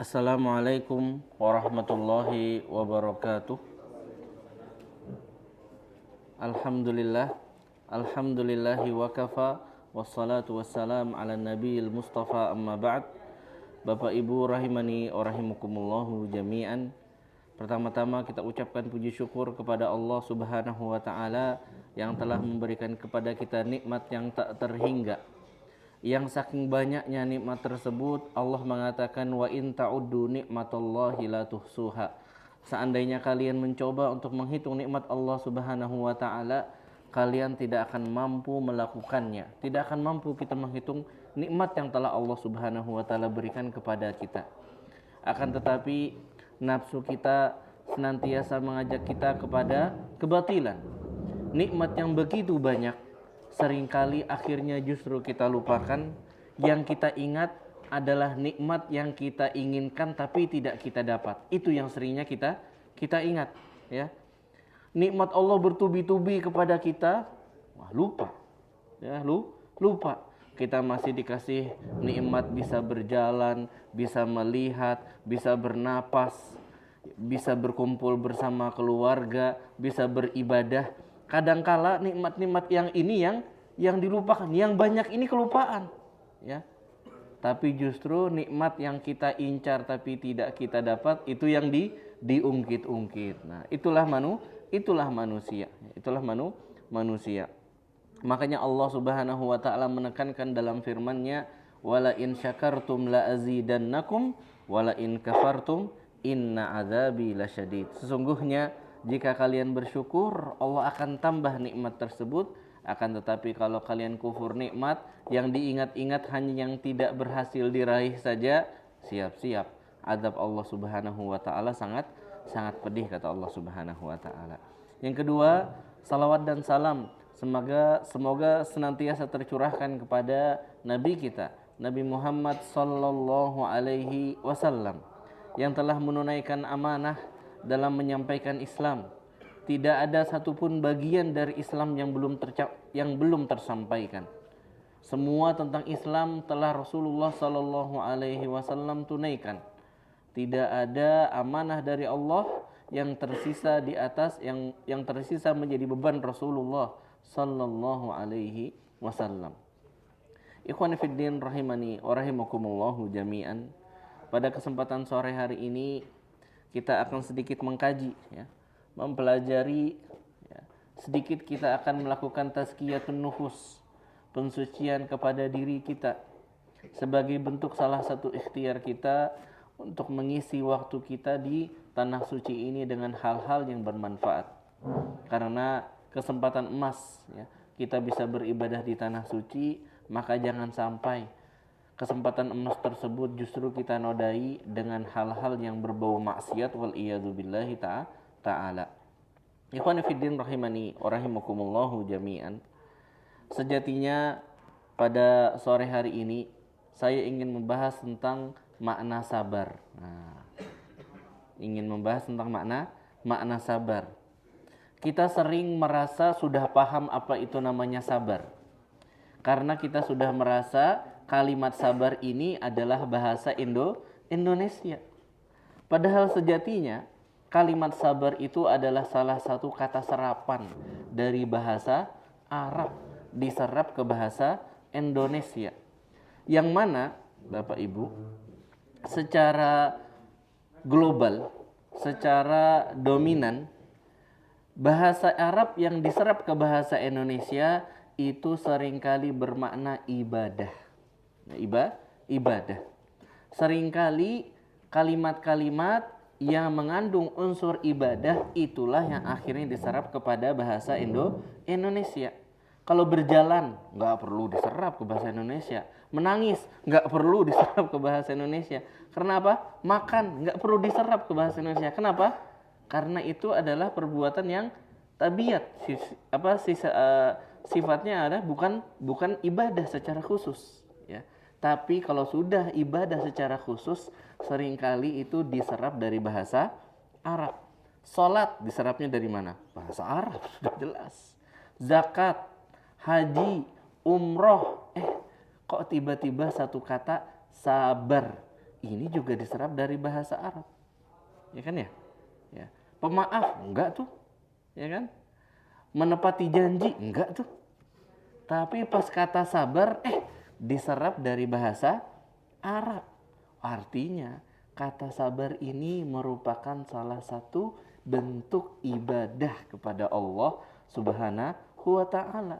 Assalamualaikum warahmatullahi wabarakatuh. Alhamdulillah, alhamdulillahi wa kafa, wassalatu wassalam ala nabiyil mustafa, amma ba'd. Bapak Ibu rahimani wa rahimakumullahu jami'an. Pertama-tama kita ucapkan puji syukur kepada Allah Subhanahu wa taala yang telah memberikan kepada kita nikmat yang tak terhingga. Yang saking banyaknya nikmat tersebut, Allah mengatakan wa in ta'uddu nikmatallahi la tuhsuha. Seandainya kalian mencoba untuk menghitung nikmat Allah Subhanahu wa taala, kalian tidak akan mampu melakukannya. Tidak akan mampu kita menghitung nikmat yang telah Allah Subhanahu wa taala berikan kepada kita. Akan tetapi nafsu kita senantiasa mengajak kita kepada kebatilan. Nikmat yang begitu banyak, seringkali akhirnya justru kita lupakan. Yang kita ingat adalah nikmat yang kita inginkan tapi tidak kita dapat. Itu yang seringnya kita ingat, ya. Nikmat Allah bertubi-tubi kepada kita, lupa. Ya, lupa. Kita masih dikasih nikmat bisa berjalan, bisa melihat, bisa bernapas, bisa berkumpul bersama keluarga, bisa beribadah. Kadangkala nikmat-nikmat yang ini yang dilupakan, yang banyak ini kelupaan, ya. Tapi justru nikmat yang kita incar tapi tidak kita dapat, itu yang diungkit-ungkit. Nah, itulah manusia. Itulah manusia. Makanya Allah Subhanahu wa taala menekankan dalam firman-Nya, wala in syakartum la azidannakum wala in kafartum inna adzabi lasyadid. Sesungguhnya jika kalian bersyukur, Allah akan tambah nikmat tersebut. Akan tetapi kalau kalian kufur nikmat, yang diingat-ingat hanya yang tidak berhasil diraih saja, siap-siap azab Allah Subhanahu wa taala sangat pedih, kata Allah Subhanahu wa taala. Yang kedua, salawat dan salam semoga senantiasa tercurahkan kepada Nabi kita, Nabi Muhammad sallallahu alaihi wasallam, yang telah menunaikan amanah dalam menyampaikan Islam. Tidak ada satupun bagian dari Islam yang belum tersampaikan. Semua tentang Islam telah Rasulullah sallallahu alaihi wasallam tunaikan. Tidak ada amanah dari Allah yang tersisa di atas yang tersisa menjadi beban Rasulullah sallallahu alaihi wasallam. Ikhwani fid din rahimani wa rahimakumullahu jami'an. Pada kesempatan sore hari ini kita akan sedikit mengkaji, ya, mempelajari, ya, sedikit kita akan melakukan tazkiyatun nufus, pensucian kepada diri kita, sebagai bentuk salah satu ikhtiar kita untuk mengisi waktu kita di tanah suci ini dengan hal-hal yang bermanfaat. Karena kesempatan emas, ya, kita bisa beribadah di tanah suci, maka jangan sampai kesempatan emas tersebut justru kita nodai dengan hal-hal yang berbau maksiat, wal iyadu billahi ta'ala. Ikhwani fiddin rahimani wa rahimakumullahu jami'an. Sejatinya pada sore hari ini saya ingin membahas tentang makna sabar. Ingin membahas tentang makna sabar. Kita sering merasa sudah paham apa itu namanya sabar, karena kita sudah merasa kalimat sabar ini adalah bahasa Indonesia. Padahal sejatinya kalimat sabar itu adalah salah satu kata serapan dari bahasa Arab diserap ke bahasa Indonesia. Yang mana, Bapak Ibu, secara global, secara dominan, bahasa Arab yang diserap ke bahasa Indonesia itu seringkali bermakna ibadah. Ibadah. Seringkali kalimat-kalimat yang mengandung unsur ibadah itulah yang akhirnya diserap kepada bahasa Indonesia. Kalau berjalan nggak perlu diserap ke bahasa Indonesia. Menangis nggak perlu diserap ke bahasa Indonesia. Kenapa? Makan nggak perlu diserap ke bahasa Indonesia. Kenapa? Karena itu adalah perbuatan yang tabiat. Sifatnya adalah bukan ibadah secara khusus, ya. Tapi kalau sudah ibadah secara khusus, seringkali itu diserap dari bahasa Arab. Salat diserapnya dari mana? Bahasa Arab, sudah jelas. Zakat, haji, umroh, kok tiba-tiba satu kata sabar ini juga diserap dari bahasa Arab. Ya kan ya? Ya. Pemaaf enggak tuh. Ya kan? Menepati janji enggak tuh. Tapi pas kata sabar diserap dari bahasa Arab. Artinya kata sabar ini merupakan salah satu bentuk ibadah kepada Allah Subhanahu wa ta'ala.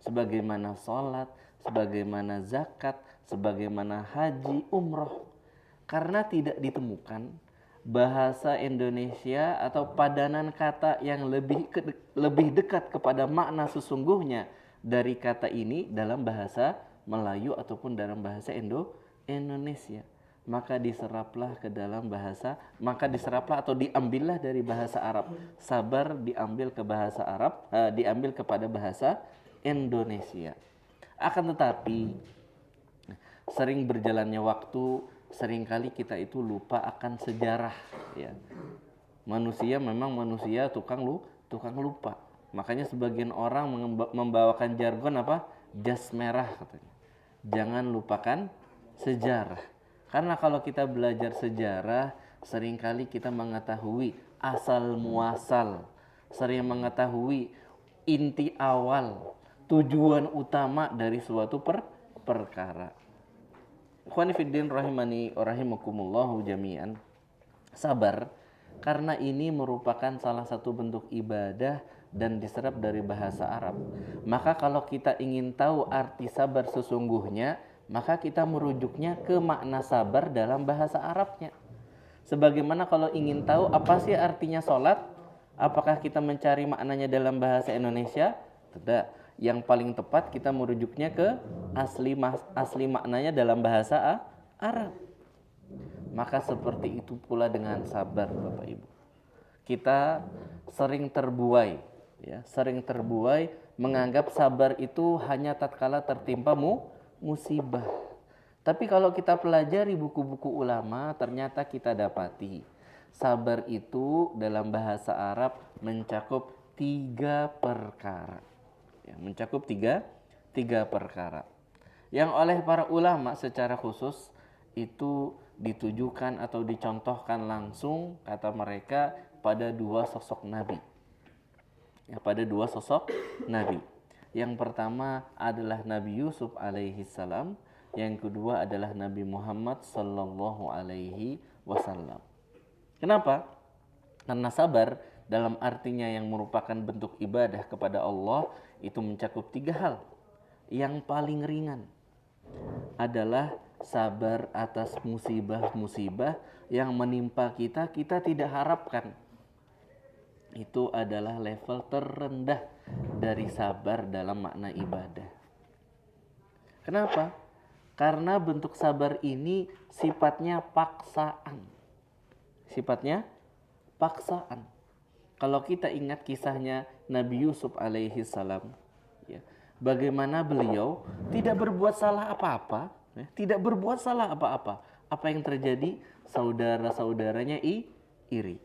Sebagaimana sholat, sebagaimana zakat, sebagaimana haji, umroh. Karena tidak ditemukan bahasa Indonesia atau padanan kata yang lebih dekat kepada makna sesungguhnya dari kata ini dalam bahasa Melayu ataupun dalam bahasa Indonesia. Maka diseraplah ke dalam bahasa, maka diseraplah atau diambillah dari bahasa Arab. Sabar diambil ke bahasa Arab, diambil kepada bahasa Indonesia. Akan tetapi sering berjalannya waktu, seringkali kita itu lupa akan sejarah, ya. Manusia memang manusia tukang lupa. Makanya sebagian orang membawakan jargon apa? Jas merah katanya. Jangan lupakan sejarah. Karena kalau kita belajar sejarah, seringkali kita mengetahui asal muasal, sering mengetahui inti awal, tujuan utama dari suatu perkara. Ikhwani fiddin rahimani rahimakumullahu jami'an. Sabar karena ini merupakan salah satu bentuk ibadah dan diserap dari bahasa Arab. Maka kalau kita ingin tahu arti sabar sesungguhnya, maka kita merujuknya ke makna sabar dalam bahasa Arabnya. Sebagaimana kalau ingin tahu apa sih artinya sholat, apakah kita mencari maknanya dalam bahasa Indonesia? Tidak. Yang paling tepat kita merujuknya ke asli maknanya dalam bahasa Arab. Maka seperti itu pula dengan sabar, Bapak Ibu. Kita sering terbuai, ya, sering terbuai menganggap sabar itu hanya tatkala tertimpa musibah. Tapi kalau kita pelajari buku-buku ulama, ternyata kita dapati sabar itu dalam bahasa Arab mencakup 3 perkara. Ya, mencakup tiga perkara yang oleh para ulama secara khusus itu ditujukan atau dicontohkan langsung, kata mereka, pada 2 sosok nabi. Ya, pada 2 sosok nabi. Yang pertama adalah Nabi Yusuf alaihi salam, yang kedua adalah Nabi Muhammad sallallahu alaihi wasallam. Kenapa? Karena sabar dalam artinya yang merupakan bentuk ibadah kepada Allah itu mencakup 3 hal. Yang paling ringan adalah sabar atas musibah-musibah yang menimpa kita tidak harapkan. Itu adalah level terendah dari sabar dalam makna ibadah. Kenapa? Karena bentuk sabar ini sifatnya paksaan. Sifatnya paksaan. Kalau kita ingat kisahnya Nabi Yusuf alaihi salam, ya, bagaimana beliau tidak berbuat salah apa-apa, ya, tidak berbuat salah apa-apa. Apa yang terjadi? Saudara-saudaranya iri.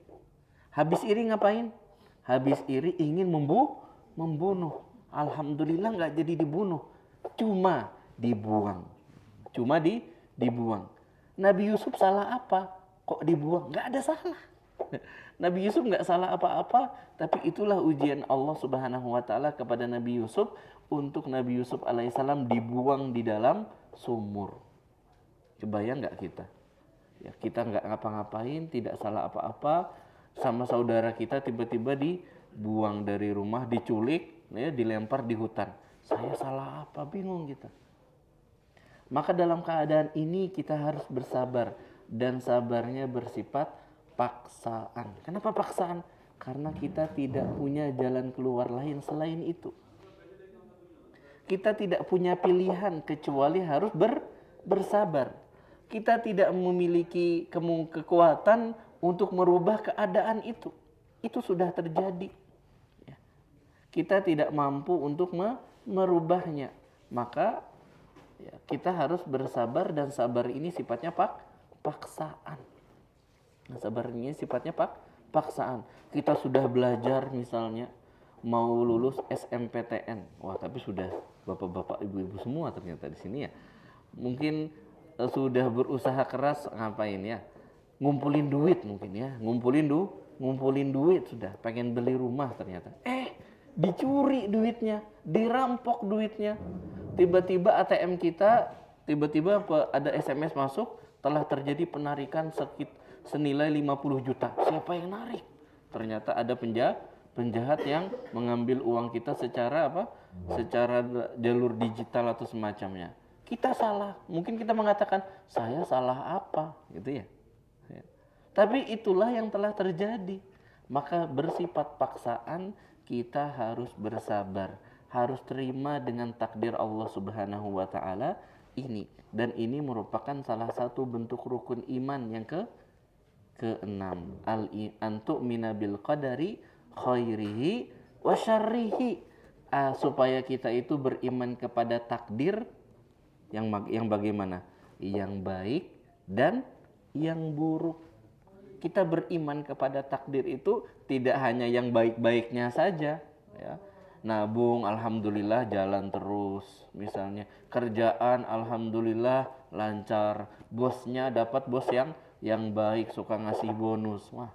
Habis iri ngapain? Habis iri ingin membunuh. Alhamdulillah nggak jadi dibunuh, cuma dibuang. Dibuang. Nabi Yusuf salah apa? Kok dibuang? Nggak ada salah. Nabi Yusuf nggak salah apa-apa, tapi itulah ujian Allah Subhanahu wa ta'ala kepada Nabi Yusuf untuk Nabi Yusuf alaihissalam dibuang di dalam sumur. Kebayang nggak kita? Ya, kita nggak ngapa-ngapain, tidak salah apa-apa, sama saudara kita tiba-tiba dibuang dari rumah, diculik, ya, dilempar di hutan. Saya salah apa? Bingung kita. Maka dalam keadaan ini kita harus bersabar, dan sabarnya bersifat paksaan. Kenapa paksaan? Karena kita tidak punya jalan keluar lain selain itu. Kita tidak punya pilihan kecuali harus bersabar. Kita tidak memiliki kekuatan untuk merubah keadaan itu. Itu sudah terjadi. Ya. Kita tidak mampu untuk merubahnya. Maka ya, kita harus bersabar, dan sabar ini sifatnya paksaan. Sabarnya sifatnya paksaan. Kita sudah belajar misalnya mau lulus SMPTN. Wah, tapi sudah bapak-bapak, ibu-ibu semua ternyata di sini ya. Mungkin sudah berusaha keras ngapain ya? Ngumpulin duit mungkin ya, ngumpulin duit sudah, pengen beli rumah ternyata. Dicuri duitnya, dirampok duitnya. Tiba-tiba ATM kita, tiba-tiba ada SMS masuk, telah terjadi penarikan senilai 50 juta. Siapa yang narik? Ternyata ada penjahat yang mengambil uang kita secara secara jalur digital atau semacamnya. Kita salah, mungkin kita mengatakan saya salah apa gitu ya. Tapi itulah yang telah terjadi. Maka bersifat paksaan kita harus bersabar, harus terima dengan takdir Allah Subhanahu wa taala ini, dan ini merupakan salah satu bentuk rukun iman yang keenam, an-tu'mina bil qadari khairihi wa syarrihi, supaya kita itu beriman kepada takdir yang bagaimana? Yang baik dan yang buruk. Kita beriman kepada takdir itu tidak hanya yang baik-baiknya saja, ya. Nabung alhamdulillah jalan terus, misalnya kerjaan alhamdulillah lancar, bosnya dapat bos yang baik, suka ngasih bonus. Wah,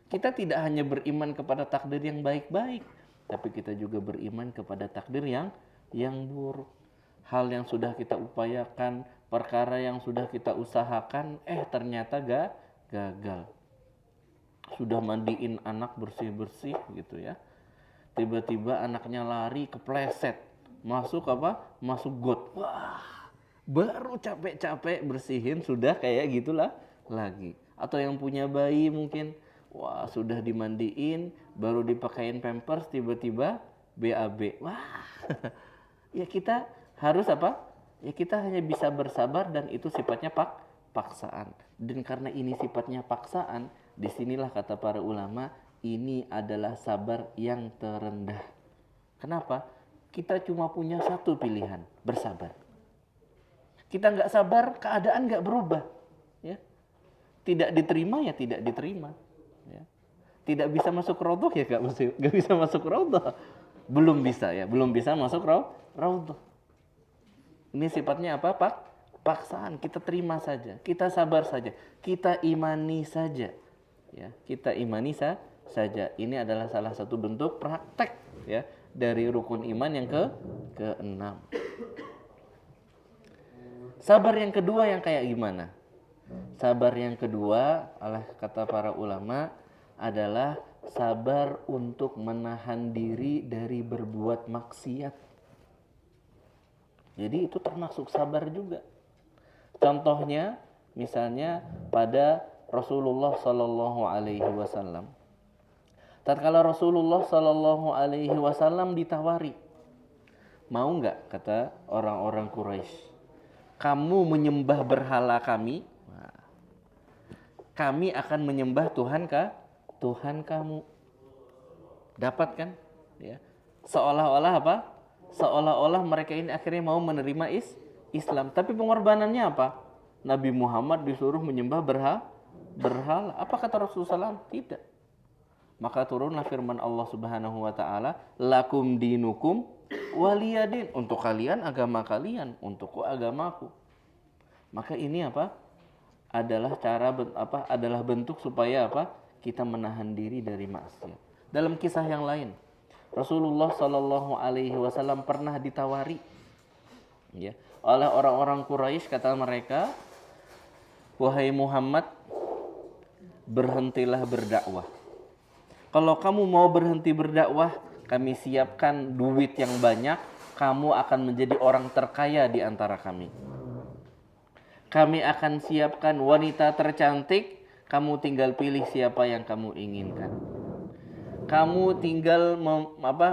kita tidak hanya beriman kepada takdir yang baik-baik, tapi kita juga beriman kepada takdir yang buruk. Hal yang sudah kita upayakan, perkara yang sudah kita usahakan, ternyata gagal. Sudah mandiin anak bersih-bersih gitu ya. Tiba-tiba anaknya lari kepleset, masuk got. Wah, baru capek-capek bersihin sudah kayak gitulah lagi. Atau yang punya bayi mungkin, wah sudah dimandiin, baru dipakein pampers, tiba-tiba BAB. Wah, ya kita harus ya kita hanya bisa bersabar, dan itu sifatnya paksaan. Dan karena ini sifatnya paksaan, disinilah kata para ulama, ini adalah sabar yang terendah. Kenapa? Kita cuma punya satu pilihan, bersabar. Kita nggak sabar, keadaan nggak berubah. Ya. Tidak diterima ya tidak diterima. Ya. Tidak bisa masuk raudhah ya nggak bisa masuk raudhah. Belum bisa masuk raudhah. Ini sifatnya apa, Pak? Paksaan. Kita terima saja, kita sabar saja, kita imani saja. Ya, kita imani saja. Ini adalah salah satu bentuk praktek ya dari rukun iman yang keenam. Sabar yang kedua yang kayak gimana? Sabar yang kedua, kata para ulama, adalah sabar untuk menahan diri dari berbuat maksiat. Jadi itu termasuk sabar juga. Contohnya, misalnya pada Rasulullah Sallallahu Alaihi Wasallam. Tatkala Rasulullah Sallallahu Alaihi Wasallam ditawari, mau nggak, kata orang-orang Quraisy, kamu menyembah berhala kami, kami akan menyembah Tuhan kamu. Dapat kan? Ya. Seolah-olah apa? Seolah-olah mereka ini akhirnya mau menerima Islam. Tapi pengorbanannya apa? Nabi Muhammad disuruh menyembah berhala. Apa kata Rasulullah SAW? Tidak. Maka turunlah firman Allah Subhanahu wa taala, lakum dinukum waliyadin. Untuk kalian agama kalian, untukku agamaku. Maka ini apa? Adalah bentuk supaya apa? Kita menahan diri dari maksiat. Dalam kisah yang lain, Rasulullah Sallallahu Alaihi Wasallam pernah ditawari ya, oleh orang-orang Quraisy. Kata mereka, wahai Muhammad, berhentilah berdakwah. Kalau kamu mau berhenti berdakwah, kami siapkan duit yang banyak, kamu akan menjadi orang terkaya di antara kami. Kami akan siapkan wanita tercantik, kamu tinggal pilih siapa yang kamu inginkan. Kamu tinggal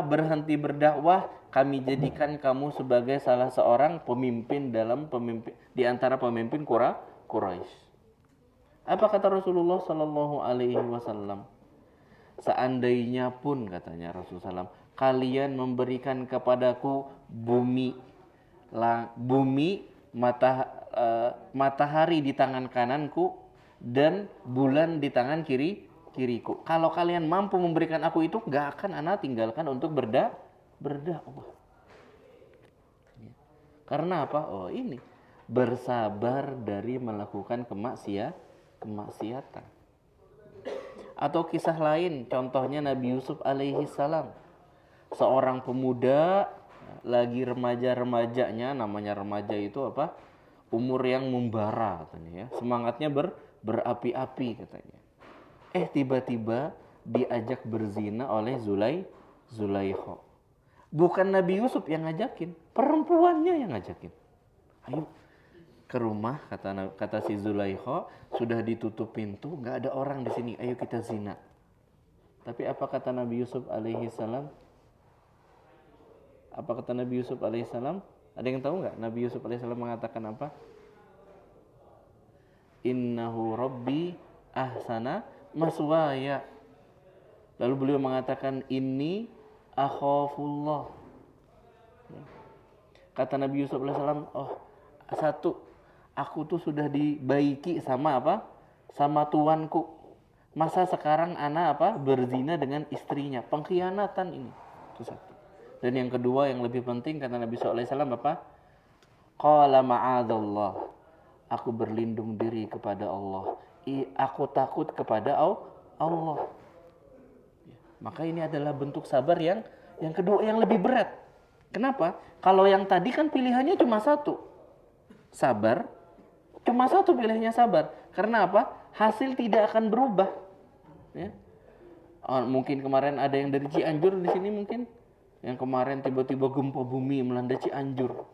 berhenti berdakwah, kami jadikan kamu sebagai salah seorang pemimpin di antara pemimpin Quraisy. Apa kata Rasulullah Sallallahu Alaihi Wasallam? Seandainya pun, katanya Rasulullah SAW, kalian memberikan kepadaku bumi, matahari di tangan kananku dan bulan di tangan kiriku. Kalau kalian mampu memberikan aku itu, gak akan ana tinggalkan untuk berdakwah. Karena apa? Oh ini, bersabar dari melakukan kemaksiatan. Atau kisah lain, contohnya Nabi Yusuf alaihi salam. Seorang pemuda lagi remaja-remajanya, namanya remaja itu apa? Umur yang membara katanya ya. Semangatnya berapi-api katanya. Tiba-tiba diajak berzina oleh Zulaikha. Bukan Nabi Yusuf yang ngajakin, perempuannya yang ngajakin. Ayo ke rumah, kata si Zulaikha, sudah ditutup pintu, nggak ada orang di sini, ayo kita zina. Tapi apa kata Nabi Yusuf alaihi salam? Apa kata Nabi Yusuf alaihi salam? Ada yang tahu nggak? Nabi Yusuf alaihi salam mengatakan apa? Innahu rabbi ahsana maswaya. Lalu beliau mengatakan inni akhafullah. Kata Nabi Yusuf alaihissalam, satu, aku tuh sudah dibaiki sama apa? Sama tuanku. Masa sekarang anak berzina dengan istrinya? Pengkhianatan ini. Itu satu. Dan yang kedua yang lebih penting kata Nabi SAW apa? Qala ma'adallah. Aku berlindung diri kepada Allah. Aku takut kepada Allah. Maka ini adalah bentuk sabar yang kedua, yang lebih berat. Kenapa? Kalau yang tadi kan pilihannya cuma satu. Sabar. Cuma satu pilihannya sabar. Karena apa? Hasil tidak akan berubah. Ya. Mungkin kemarin ada yang dari Cianjur di sini mungkin. Yang kemarin tiba-tiba gempa bumi melanda Cianjur.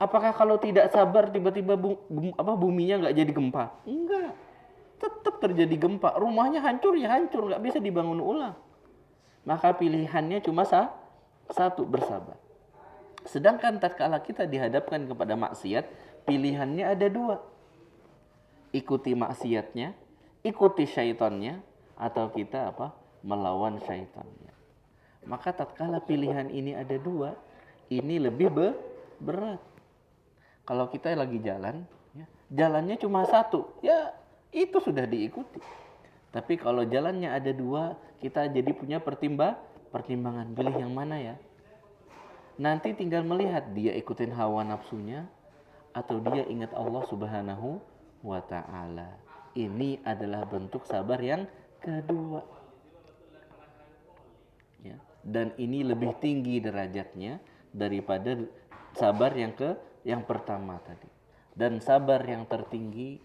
Apakah kalau tidak sabar tiba-tiba buminya nggak jadi gempa? Enggak. Tetap terjadi gempa. Rumahnya hancur ya hancur. Nggak bisa dibangun ulang. Maka pilihannya cuma satu, bersabar. Sedangkan tatkala kita dihadapkan kepada maksiat, pilihannya ada dua. Ikuti maksiatnya, ikuti syaitannya, atau kita melawan syaitannya. Maka tatkala pilihan ini ada dua, ini lebih berat. Kalau kita lagi jalan, ya, jalannya cuma satu, ya itu sudah diikuti. Tapi kalau jalannya ada dua, kita jadi punya pertimbangan. Pilih yang mana ya? Nanti tinggal melihat dia ikutin hawa nafsunya atau dia ingat Allah Subhanahu wa ta'ala. Ini adalah bentuk sabar yang kedua. Ya. Dan ini lebih tinggi derajatnya daripada sabar yang pertama tadi. Dan sabar yang tertinggi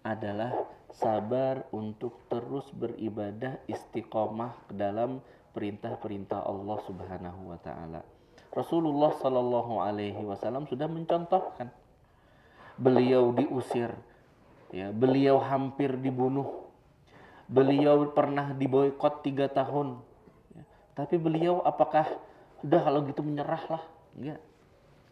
adalah sabar untuk terus beribadah istiqomah dalam perintah-perintah Allah Subhanahu wa ta'ala. Rasulullah Sallallahu Alaihi Wasallam sudah mencontohkan. Beliau diusir, ya, beliau hampir dibunuh, beliau pernah diboikot 3 tahun. Ya. Tapi beliau apakah sudah kalau gitu menyerahlah? Enggak.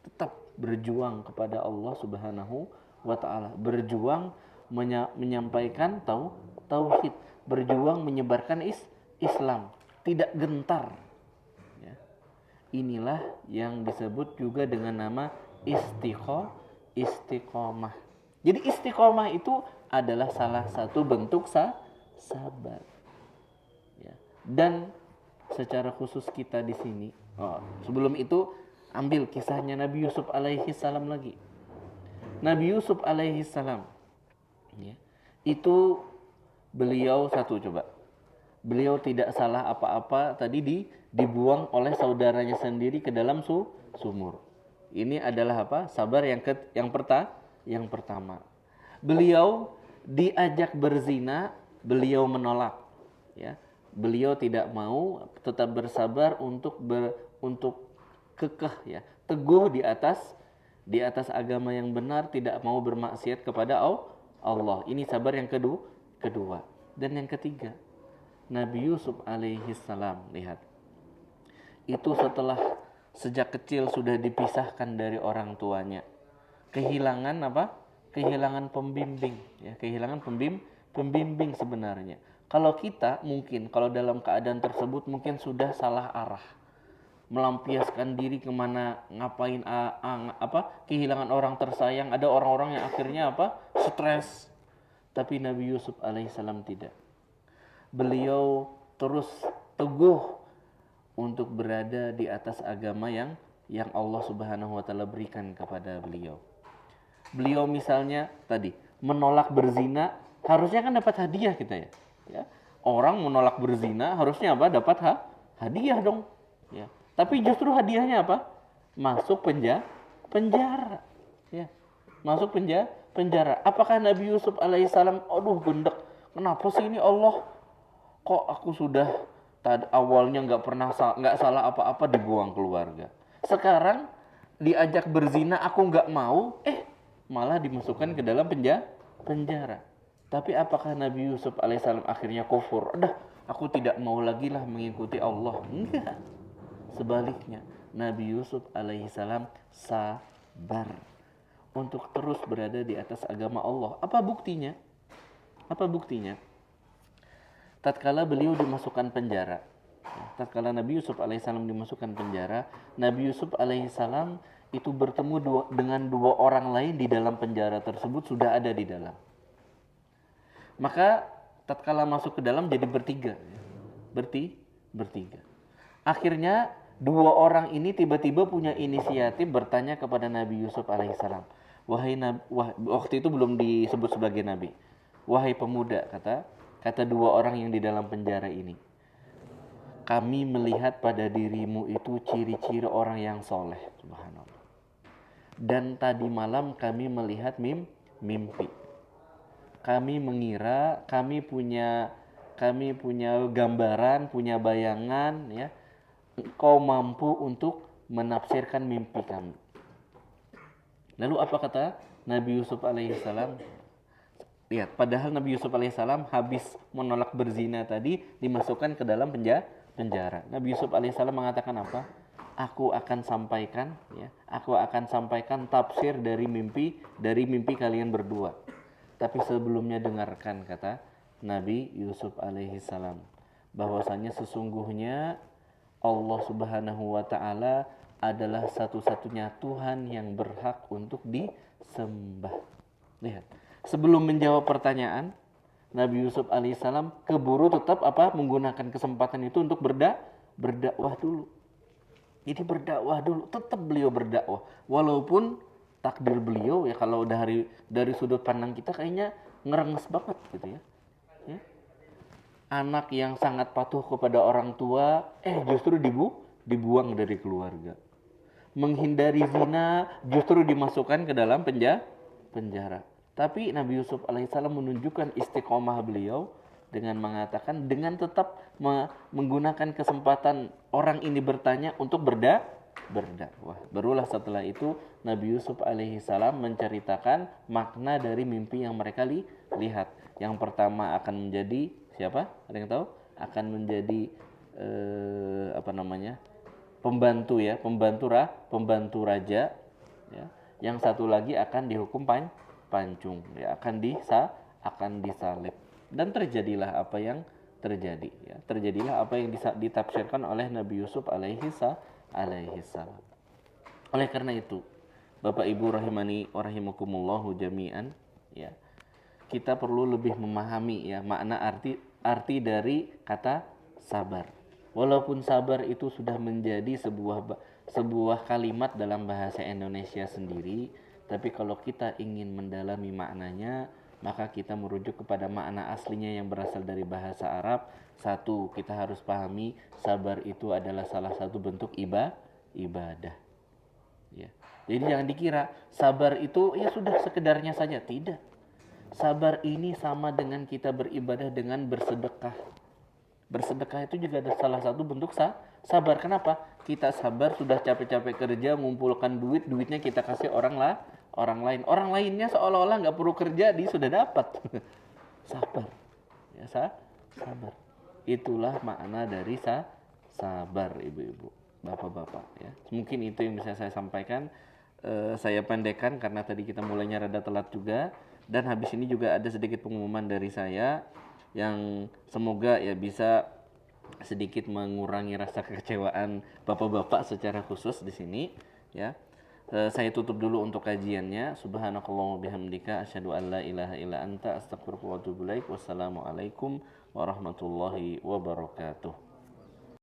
Tetap berjuang kepada Allah Subhanahu wa ta'ala. Berjuang menyampaikan tauhid, berjuang menyebarkan Islam, tidak gentar. Ya. Inilah yang disebut juga dengan nama istiqomah. Jadi istiqomah itu adalah salah satu bentuk sabar. Ya. Dan secara khusus kita di sini, sebelum itu ambil kisahnya Nabi Yusuf alaihi salam lagi. Nabi Yusuf alaihi salam, ya, itu beliau beliau tidak salah apa-apa, tadi dibuang oleh saudaranya sendiri ke dalam sumur. Ini adalah sabar yang pertama. Beliau diajak berzina, beliau menolak, ya. Beliau tidak mau, tetap bersabar untuk kekeh, ya, teguh di atas agama yang benar, tidak mau bermaksiat kepada Allah. Ini sabar yang kedua. Dan yang ketiga, Nabi Yusuf alaihi salam, lihat, itu setelah sejak kecil sudah dipisahkan dari orang tuanya, kehilangan pembimbing, ya, kehilangan pembimbing sebenarnya. Kalau kita mungkin kalau dalam keadaan tersebut mungkin sudah salah arah, melampiaskan diri kemana, ngapain, kehilangan orang tersayang. Ada orang-orang yang akhirnya stres. Tapi Nabi Yusuf alaihissalam tidak. Beliau terus teguh untuk berada di atas agama yang Allah Subhanahu wa ta'ala berikan kepada beliau. beliau misalnya tadi menolak berzina, harusnya kan dapat hadiah kita ya. Ya. Orang menolak berzina harusnya apa? Dapat hadiah dong. Ya. Tapi justru hadiahnya apa? Masuk penjara. Ya. Masuk penjara. Apakah Nabi Yusuf alaihissalam, aduh gendek, kenapa sih ini Allah? Kok aku sudah awalnya nggak salah apa-apa dibuang keluarga. Sekarang diajak berzina aku nggak mau, malah dimasukkan ke dalam penjara. Tapi apakah Nabi Yusuf alaihissalam akhirnya kufur? Udah, aku tidak mau lagi lah mengikuti Allah. Enggak. Sebaliknya, Nabi Yusuf alaihissalam sabar untuk terus berada di atas agama Allah. Apa buktinya? Tatkala beliau dimasukkan penjara, tatkala Nabi Yusuf alaihissalam dimasukkan penjara, Nabi Yusuf alaihissalam itu bertemu dengan dua orang lain di dalam penjara tersebut, sudah ada di dalam. Maka tatkala masuk ke dalam jadi bertiga. Akhirnya dua orang ini tiba-tiba punya inisiatif bertanya kepada Nabi Yusuf alaihissalam. Waktu itu belum disebut sebagai nabi. Wahai pemuda, kata dua orang yang di dalam penjara ini, kami melihat pada dirimu itu ciri-ciri orang yang soleh, subhanallah. Dan tadi malam kami melihat mimpi. Kami mengira, kami punya gambaran, punya bayangan, ya, engkau mampu untuk menafsirkan mimpi kami. Lalu apa kata Nabi Yusuf alaihissalam? Lihat, padahal Nabi Yusuf alaihissalam habis menolak berzina tadi dimasukkan ke dalam penjara. Nabi Yusuf alaihissalam mengatakan apa? Aku akan sampaikan tafsir dari mimpi kalian berdua. Tapi sebelumnya dengarkan, kata Nabi Yusuf alaihissalam, bahwasanya sesungguhnya Allah Subhanahu wa taala adalah satu-satunya Tuhan yang berhak untuk disembah. Lihat, sebelum menjawab pertanyaan, Nabi Yusuf alaihissalam keburu tetap menggunakan kesempatan itu untuk berdakwah dulu. Jadi berdakwah dulu, tetap beliau berdakwah. Walaupun takdir beliau ya kalau dari sudut pandang kita kayaknya ngerenges banget gitu ya. Anak yang sangat patuh kepada orang tua justru dibuang dari keluarga. Menghindari zina justru dimasukkan ke dalam penjara. Tapi Nabi Yusuf alaihissalam menunjukkan istiqomah beliau dengan mengatakan, dengan tetap menggunakan kesempatan orang ini bertanya untuk berdakwah. Barulah setelah itu Nabi Yusuf alaihissalam menceritakan makna dari mimpi yang mereka lihat. Yang pertama akan menjadi siapa? Ada yang tahu? Akan menjadi pembantu raja, ya. Yang satu lagi akan dihukum pancung, ya, akan disalib. Dan terjadilah apa yang terjadi, ya. Terjadilah apa yang ditafsirkan oleh Nabi Yusuf alaihissalam. Oleh karena itu, Bapak Ibu rahimani wa rahimakumullahu jami'an, ya. Kita perlu lebih memahami ya makna arti dari kata sabar. Walaupun sabar itu sudah menjadi sebuah kalimat dalam bahasa Indonesia sendiri, tapi kalau kita ingin mendalami maknanya, maka kita merujuk kepada makna aslinya yang berasal dari bahasa Arab. Satu, kita harus pahami sabar itu adalah salah satu bentuk ibadah. Ya. Jadi jangan dikira sabar itu ya sudah sekedarnya saja, tidak. Sabar ini sama dengan kita beribadah dengan bersedekah. Bersedekah itu juga ada salah satu bentuk sabar. Kenapa? Kita sabar sudah capek-capek kerja mengumpulkan duitnya kita kasih orang lain. Orang lainnya seolah-olah nggak perlu kerja, dia sudah dapat. Sabar. Ya, sabar. Itulah makna dari sabar, ibu-ibu, bapak-bapak. Ya. Mungkin itu yang bisa saya sampaikan. Saya pendekkan karena tadi kita mulainya rada telat juga. Dan habis ini juga ada sedikit pengumuman dari saya yang semoga ya bisa sedikit mengurangi rasa kekecewaan bapak-bapak secara khusus di sini, ya. Saya tutup dulu untuk kajiannya. Subhanakallahumma bihamdika asyhadu an la ilaha illa anta astaghfiruka wa atubu ilaik. Wassalamualaikum warahmatullahi wabarakatuh.